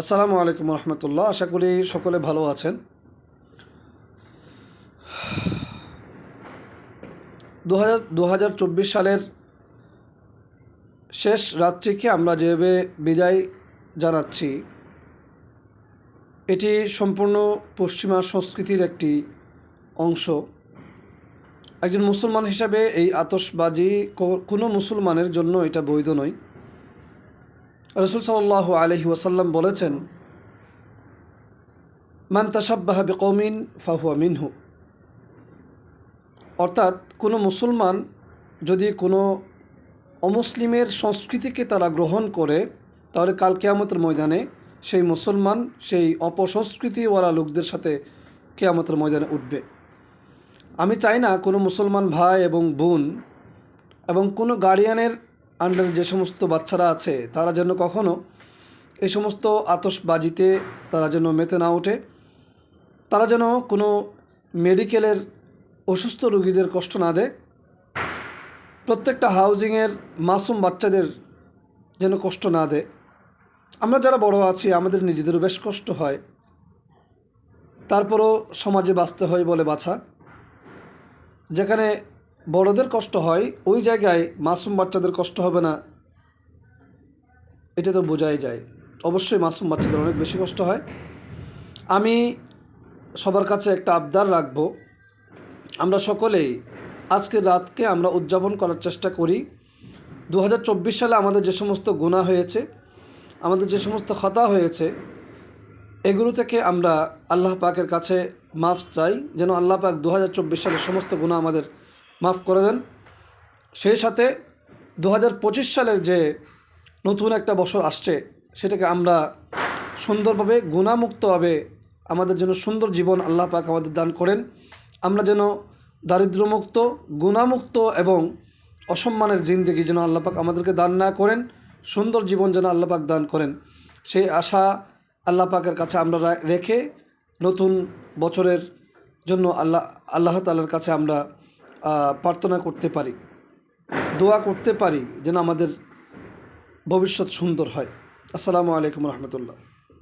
আসসালামু আলাইকুম রহমতুল্লাহ। আশা করি সকলে ভালো আছেন। 2024 সালের শেষ রাত্রিকে আমরা যেভাবে বিদায় জানাচ্ছি, এটি সম্পূর্ণ পশ্চিমা সংস্কৃতির একটি অংশ। একজন মুসলমান হিসাবে এই আতশবাজি কোনো মুসলমানের জন্য এটা বৈধ নয়। রাসূল সাল্লাল্লাহু আলাইহি ওয়াসাল্লাম বলেছেন, মান তাশাব্বাহা বিকওমিন ফাহুয়া মিনহু। অর্থাৎ কোনো মুসলমান যদি কোনো অমুসলিমের সংস্কৃতিকে তারা গ্রহণ করে, তাহলে কাল কিয়ামতের ময়দানে সেই মুসলমান সেই অপসংস্কৃতিওয়ালা লোকদের সাথে কিয়ামতের ময়দানে উঠবে। আমি চাই না কোনো মুসলমান ভাই এবং বোন এবং কোনো গার্ডিয়ানের আন্ডারে যে সমস্ত বাচ্চারা আছে তারা যেন কখনো এই সমস্ত আতশবাজিতে তারা যেন মেতে না ওঠে। তারা যেন কোনো মেডিকেলের অসুস্থ রোগীদের কষ্ট না দেয়। প্রত্যেকটা হাউজিংয়ের মাসুম বাচ্চাদের যেন কষ্ট না দেয়। আমরা যারা বড় আছি আমাদের নিজেদেরও বেশ কষ্ট হয়, তারপরও সমাজে বাঁচতে হয় বলে বাছা। যেখানে বড়দের কষ্ট হয় ওই জায়গায় মাসুম বাচ্চাদের কষ্ট হবে না, এটা তো বোঝাই যায়। অবশ্যই মাসুম বাচ্চাদের অনেক বেশি কষ্ট হয়। আমি সবার কাছে একটা আবদার রাখব, আমরা সকলেই আজকের রাতকে আমরা উদযাপন করার চেষ্টা করি। 2024 সালে আমাদের যে সমস্ত গুনাহ হয়েছে, আমাদের যে সমস্ত খতা হয়েছে, এগুলো থেকে আমরা আল্লাহ পাকের কাছে মাফ চাই, যেন আল্লাহ পাক 2024 সালের সমস্ত গুনাহ আমাদের মাফ করে দেন। সেই সাথে 2025 সালের যে নতুন একটা বছর আসছে, সেটাকে আমরা সুন্দরভাবে গুনাহমুক্তভাবে আমাদের জন্য সুন্দর জীবন আল্লাহ পাক আমাদের দান করেন। আমরা যেন দারিদ্র্যমুক্ত, গুনাহমুক্ত এবং অসম্মানের জিন্দেগি যেন আল্লাহ পাক আমাদেরকে দান না করেন, সুন্দর জীবন যেন আল্লাহ পাক দান করেন, সেই আশা আল্লাহ পাকের কাছে আমরা রেখে নতুন বছরের জন্য আল্লাহ তাআলার কাছে আমরা প্রার্থনা করতে পারি, দোয়া করতে পারি যেন আমাদের ভবিষ্যৎ সুন্দর হয়। আসসালামু আলাইকুম রহমতুল্লাহ।